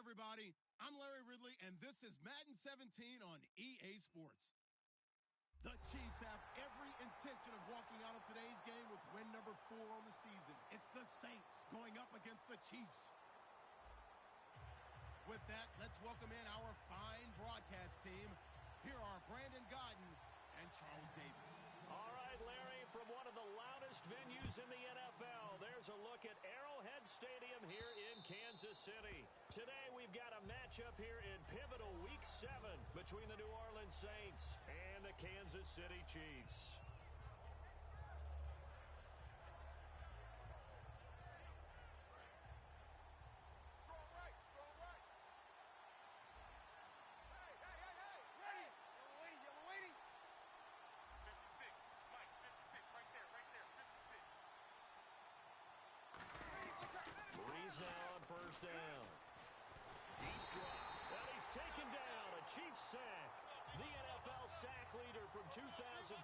everybody. I'm Larry Ridley, and this is Madden 17 on EA Sports. The Chiefs have every intention of walking out of today's game with win number 4 on the season. It's the Saints going up against the Chiefs. With that, let's welcome in our fine broadcast team. Here are Brandon Godden and Charles Davis. All right, Larry, from one of the loudest venues in the NFL, there's a look at Arrowhead Stadium here in Kansas City. Today, we've got a matchup here in pivotal Week 7 between the New Orleans Saints and the Kansas City Chiefs. Down. Deep drop. And he's taken down. A Chiefs sack. The NFL sack leader from 2014,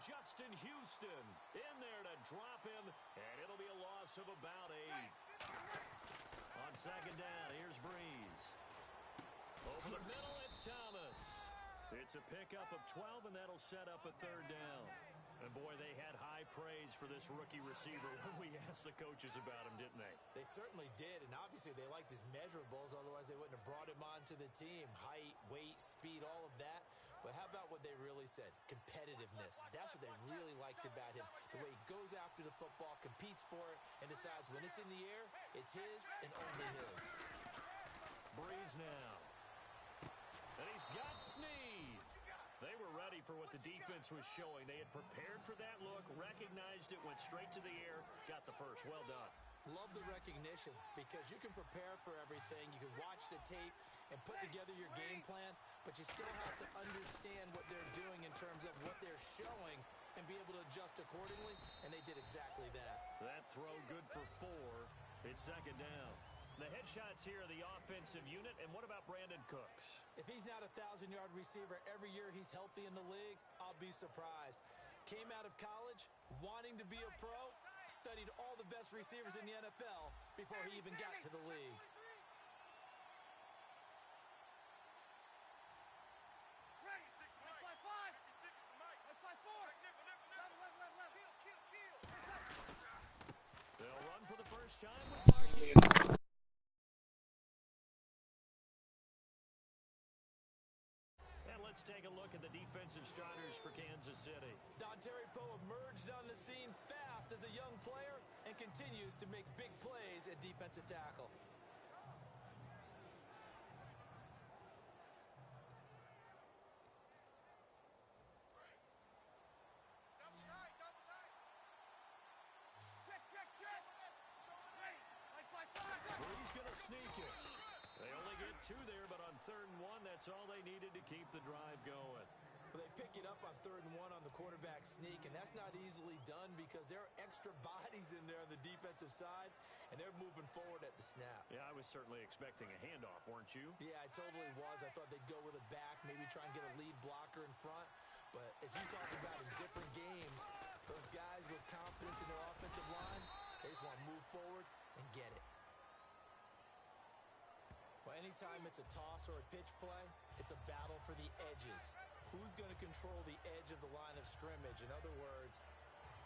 Justin Houston, in there to drop him, and it'll be a loss of about 8. On second down, here's Breeze. Over the middle, it's Thomas. It's a pickup of 12, and that'll set up a third down. And, boy, they had high praise for this rookie receiver when we asked the coaches about him, didn't they? They certainly did, and obviously they liked his measurables, otherwise they wouldn't have brought him onto the team. Height, weight, speed, all of that. But how about what they really said? Competitiveness. That's what they really liked about him. The way he goes after the football, competes for it, and decides when it's in the air, it's his and only his. Breeze now. And he's got Snead. They were ready for what the defense was showing. They had prepared for that look, recognized it, went straight to the air, got the first. Well done. Love the recognition because you can prepare for everything. You can watch the tape and put together your game plan, but you still have to understand what they're doing in terms of what they're showing and be able to adjust accordingly, and they did exactly that. That throw good for 4. It's second down. The headshots here are the offensive unit, and what about Brandon Cooks? If he's not a 1,000-yard receiver every year he's healthy in the league, I'll be surprised. Came out of college wanting to be a pro, studied all the best receivers in the NFL before he even got to the league. They'll run for the first time with Marquis. Let's take a look at the defensive starters for Kansas City. Dontari Poe emerged on the scene fast as a young player and continues to make big plays at defensive tackle. Breeze gonna sneak it. They only get 2 there, but on 3rd and 1, that's all they needed to keep the drive going. Well, they pick it up on 3rd and 1 on the quarterback sneak, and that's not easily done because there are extra bodies in there on the defensive side, and they're moving forward at the snap. Yeah, I was certainly expecting a handoff, weren't you? Yeah, I totally was. I thought they'd go with a back, maybe try and get a lead blocker in front. But as you talked about in different games, those guys with confidence in their offensive line, they just want to move forward and get it. Well, anytime it's a toss or a pitch play, it's a battle for the edges. Who's going to control the edge of the line of scrimmage? In other words,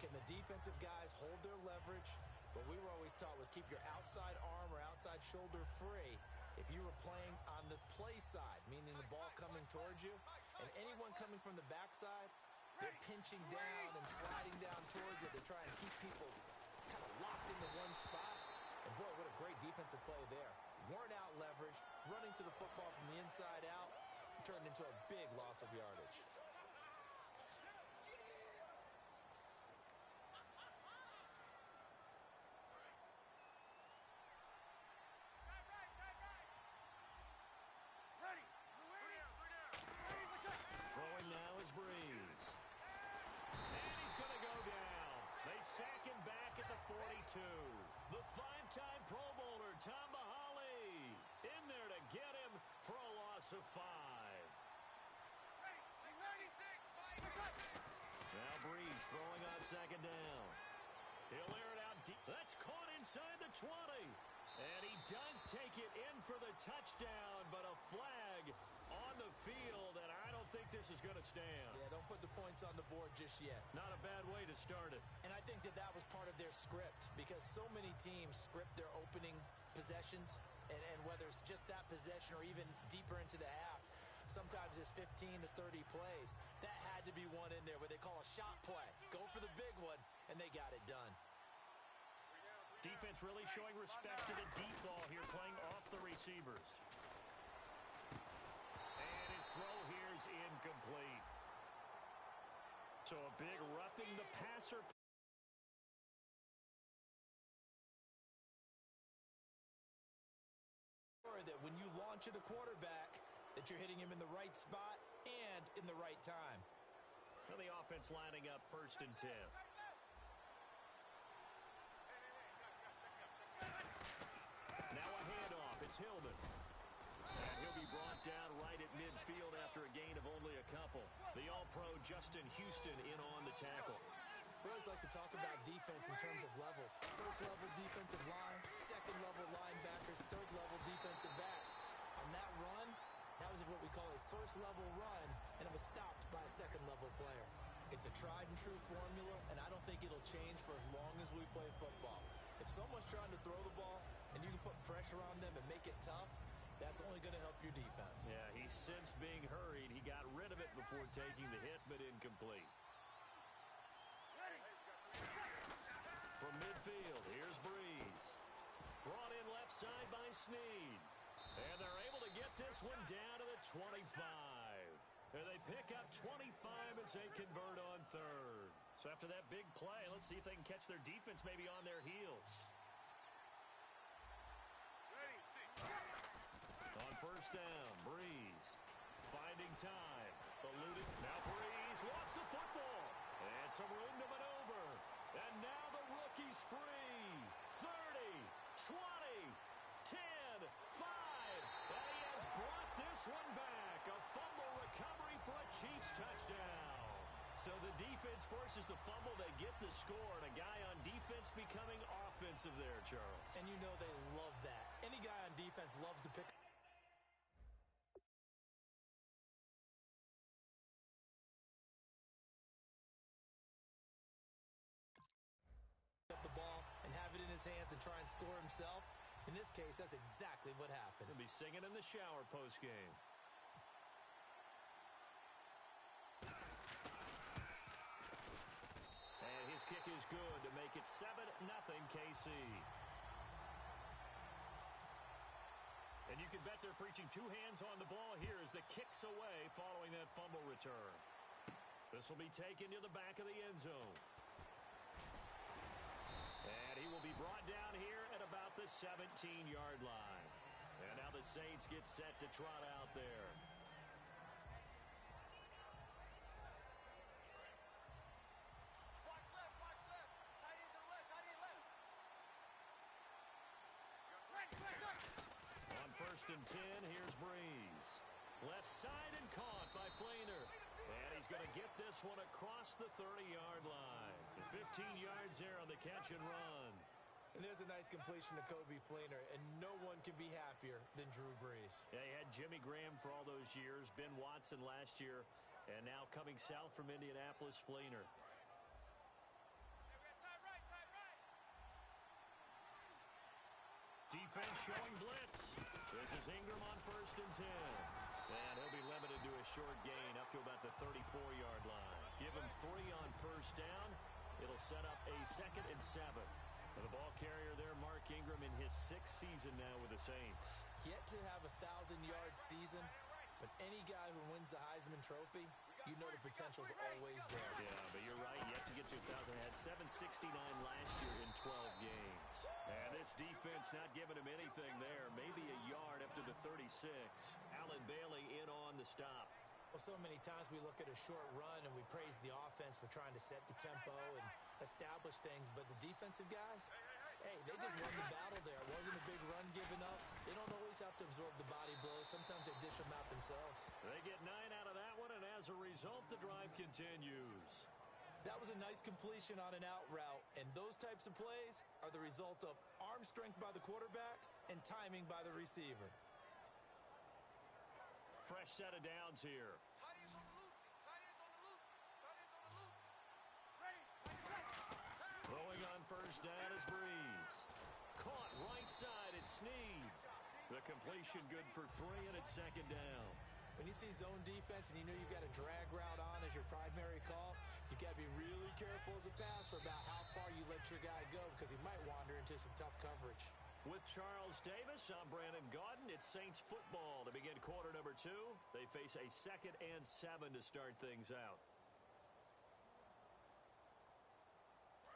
can the defensive guys hold their leverage? What we were always taught was keep your outside arm or outside shoulder free if you were playing on the play side, meaning the ball coming towards you. And anyone coming from the backside, they're pinching down and sliding down towards it to try and keep people kind of locked into one spot. And boy, what a great defensive play there. Worn out leverage, running to the football from the inside out, turned into a big loss of yardage. Throwing now is Breeze. And he's going to go down. They sack him back at the 42. The 5-time Pro Bowler, Tom Bahali, in there to get him for a loss of 5. Now Breeze throwing on second down. He'll air it out deep. That's caught inside the 20. And he does take it in for the touchdown, but a flag on the field, and I don't think this is going to stand. Yeah, don't put the points on the board just yet. Not a bad way to start it. And I think that was part of their script, because so many teams script their opening possessions, and whether it's just that possession or even deeper into the half, sometimes it's 15 to 30 plays. That had to be one in there where they call a shot play. Go for the big one, and they got it done. Defense really showing respect to the deep ball here, playing off the receivers. And his throw here is incomplete. So a big roughing the passer. That when you launch at a quarterback, that you're hitting him in the right spot and in the right time. Well, the offense lining up 1st and 10. Now a handoff. It's Hillman. And he'll be brought down right at midfield after a gain of only a couple. The All-Pro Justin Houston in on the tackle. We always like to talk about defense in terms of levels. First-level defensive line, second-level linebackers, third-level defensive backs. On that run, that was what we call a first-level run, and it was stopped by a second-level player. It's a tried-and-true formula, and I don't think it'll change for as long as we play football. If someone's trying to throw the ball and you can put pressure on them and make it tough, that's only going to help your defense. Yeah, he sensed being hurried. He got rid of it before taking the hit, but incomplete. From midfield, here's Breeze. Brought in left side by Snead. And they're able to get this one down to the 25. And they pick up 25 as they convert on 3rd. So after that big play, let's see if they can catch their defense maybe on their heels. On 1st down, Breeze finding time. Eluded. Now Breeze lost the football. And some room to maneuver. And now the rookie's free. 30, 20, 10, 5. And he has brought this one back. A fumble recovery for a Chiefs touchdown. So the defense forces the fumble. They get the score. And a guy on defense becoming offensive there, Charles. And you know they love that. Any guy on defense loves to pick up the ball and have it in his hands and try and score himself. In this case, that's exactly what happened. He'll be singing in the shower post-game. And his kick is good to make it 7-0 KC. And you can bet they're preaching 2 hands on the ball here as the kick's away following that fumble return. This will be taken to the back of the end zone. And he will be brought down here at about the 17-yard line. And now the Saints get set to trot out there. Watch left. Tight end to the left. On 1st and 10, here's Breeze. Left side and caught by Flainer. And he's going to get this one across the 30-yard line. 15 yards there on the catch and run. And there's a nice completion to Kobe Flainer, and no one can be happier than Drew Brees. Yeah, he had Jimmy Graham for all those years, Ben Watson last year, and now coming south from Indianapolis, Flainer. Defense showing blitz. This is Ingram on 1st and 10. And he'll be limited to a short gain up to about the 34-yard line. Give him 3 on 1st down. It'll set up a 2nd and 7. And the ball carrier there, Mark Ingram, in his 6th season now with the Saints. Yet to have a 1,000-yard season, but any guy who wins the Heisman Trophy, you know the potential's always there. Yeah, but you're right. Yet to get to 1,000. Had 769 last year in 12 games. And this defense not giving him anything there. Maybe a yard up to the 36. Allen Bailey in on the stop. Well, so many times we look at a short run and we praise the offense for trying to set the tempo and establish things, but the defensive guys, hey, they just won the battle there. It wasn't a big run given up. They don't always have to absorb the body blows. Sometimes they dish them out themselves. They get 9 out of that one, and as a result, the drive continues. That was a nice nice completion on an out route, and those types of plays are the result of arm strength by the quarterback and timing by the receiver. Fresh set of downs here. Tight ends on the loose. Tight ends on the loose. Tight ends on the loose. Ready. Throwing on first down is Breeze. Caught right side, it's Snead. The completion good for 3, and it's second down. When you see zone defense and you know you've got a drag route on as your primary call, you've got to be really careful as a passer about how far you let your guy go because he might wander into some tough coverage. With Charles Davis, I'm Brandon Gaudin. It's Saints football to begin quarter number 2. They face a 2nd and 7 to start things out.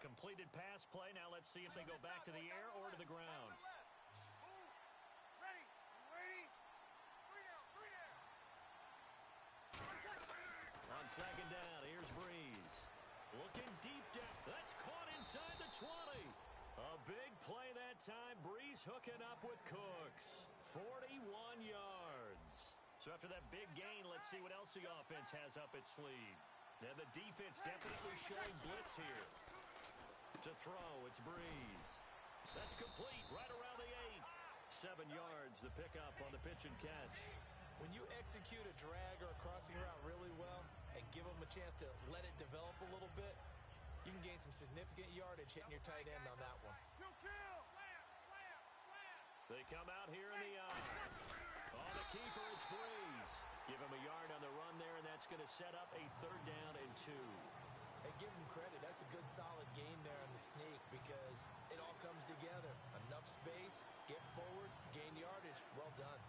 Completed pass play. Now let's see if they go back to the air or to the ground. Ready. Ready. 3 down. 3 down. On second down, here's Breeze. Looking deep down. That's caught inside the 20. A big play that time. Breeze hooking up with Cooks. 41 yards. So after that big gain, let's see what else the offense has up its sleeve. And the defense definitely showing blitz here. To throw, it's Breeze. That's complete right around the 8. 7 yards, the pickup on the pitch and catch. When you execute a drag or a crossing route really well and give them a chance to let it develop a little bit, you can gain some significant yardage hitting your tight end on that one. They come out here in the eye. On the keeper, it's Breeze. Give him a yard on the run there, and that's going to set up a 3rd down and 2. Hey, give him credit. That's a good, solid gain there on the sneak because it all comes together. Enough space, get forward, gain yardage. Well done.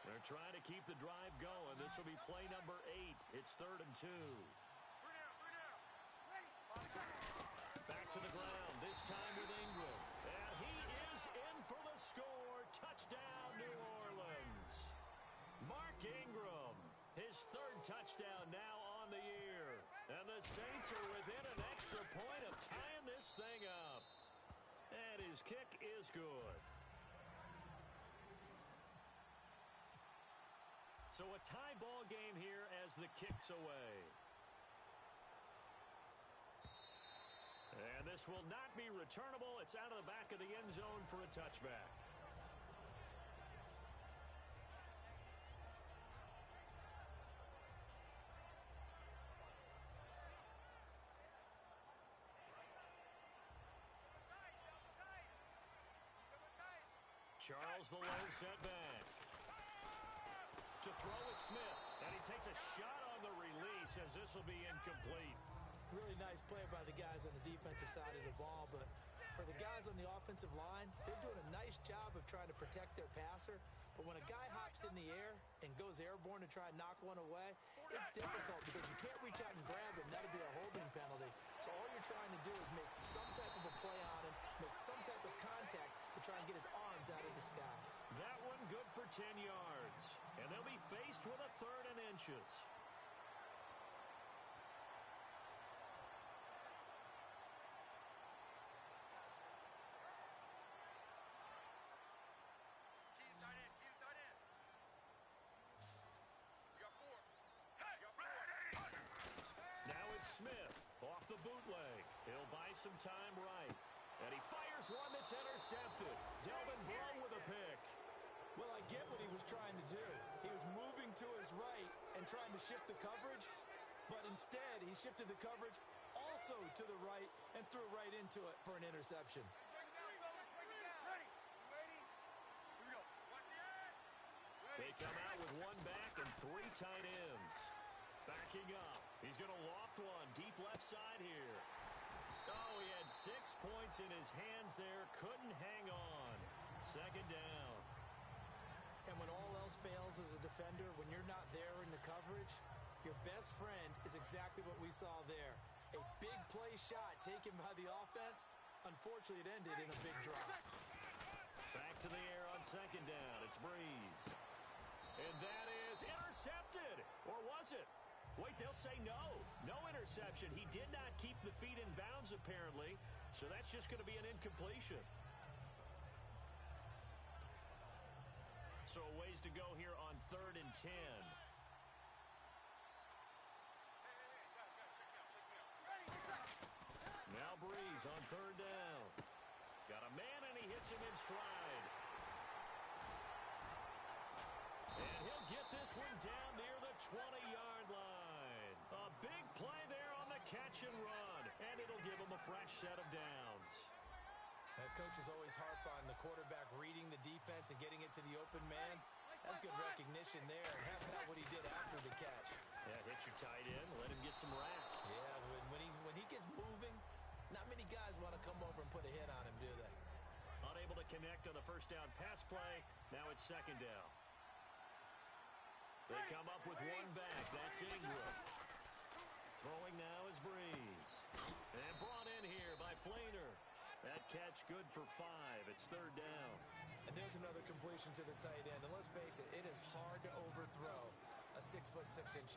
They're trying to keep the drive going. This will be play number 8. It's 3rd and 2. 3 down. 3 down. Ready. Back to the ground, this time with Ingram. And he is in for the score. Touchdown, New Orleans. Mark Ingram, his 3rd touchdown now on the year. And the Saints are within an extra point of tying this thing up. And his kick is good. So a tie ball game here as the kick's away. And this will not be returnable. It's out of the back of the end zone for a touchback. Charles the low set back. To throw is Smith, and he takes a shot on the release as this will be incomplete. Really nice play by the guys on the defensive side of the ball, but for the guys on the offensive line, they're doing a nice job of trying to protect their passer. But when a guy hops in the air and goes airborne to try and knock one away, it's difficult because you can't reach out and grab him. That'll be a holding penalty. So all you're trying to do is make some type of a play on him, make some type of contact to try and get his arms out of the sky. That one good for 10 yards. And they'll be faced with a 3rd and inches. Now it's Smith off the bootleg. He'll buy some time right. And he fires one that's intercepted. Delvin Breaux with a pick. Well, I get what he was trying to do. He was moving to his right and trying to shift the coverage, but instead he shifted the coverage also to the right and threw right into it for an interception. They come out with 1 back and 3 tight ends. Backing up. He's going to loft one deep left side here. Oh, he had 6 points in his hands there. Couldn't hang on. 2nd down. And when all else fails as a defender, when you're not there in the coverage, your best friend is exactly what we saw there. A big play shot taken by the offense. Unfortunately, it ended in a big drop. Back to the air on 2nd down. It's Breeze. And that is intercepted. Or was it? Wait, they'll say no. No interception. He did not keep the feet in bounds, apparently. So that's just going to be an incompletion. So a ways to go here on 3rd and 10. third down. Got a man, and he hits him in stride. And he'll get this one down near the 20-yard line. A big play there on the catch and run, and it'll give him a fresh set of downs. That coach is always harp on the quarterback reading the defense and getting it to the open man. That's good recognition there. And how about what he did after the catch? Yeah, hit your tight end, let him get some rack. Yeah, when he gets moving, not many guys want to come over and put a hit on him, do they? Unable to connect on the first down pass play. Now it's second down. They come up with one back. That's Ingram. Throwing now is Breeze. And brought in here by Flainer. That catch good for 5. It's third down. And there's another completion to the tight end. And let's face it, it is hard to overthrow a 6'6"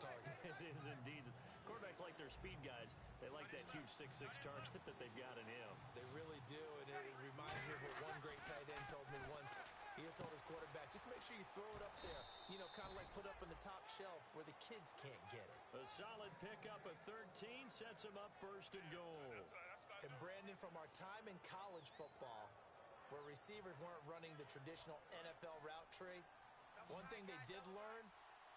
target. It is indeed. Quarterbacks like their speed guys. They like that huge 6'6" target that they've got in him. They really do, and it reminds me of what one great tight end told me once. He had told his quarterback, just make sure you throw it up there. You know, kind of like put up in the top shelf where the kids can't get it. A solid pickup at 13 sets him up first and goal. And Brandon, from our time in college football, where receivers weren't running the traditional NFL route tree, one thing they did learn,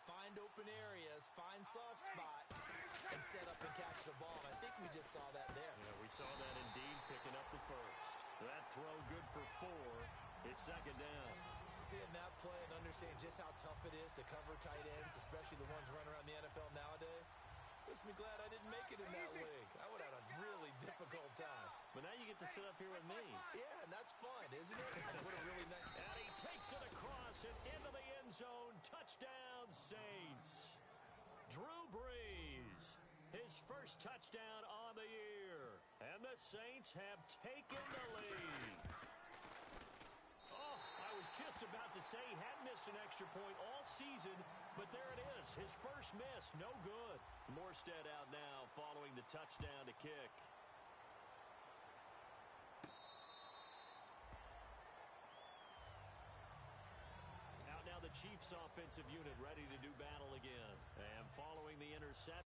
find open areas, find soft spots, and set up and catch the ball. And I think we just saw that there. Yeah, we saw that indeed, picking up the first. That throw good for 4. It's second down. Seeing that play and understand just how tough it is to cover tight ends, especially the ones running around the NFL nowadays, makes me glad I didn't make it in that league. I would have had a really difficult time. But now you get to sit up here with me. Yeah, and that's fun, isn't it? What a really nice... And he takes it across and into the end zone. Touchdown, Saints. Drew Brees, his first touchdown on the year. And the Saints have taken the lead. Oh, I was just about to say he hadn't missed an extra point all season, but there it is, his first miss, no good. Morstead out now following the touchdown to kick. Out now the Chiefs offensive unit ready to do battle again. And following the interception.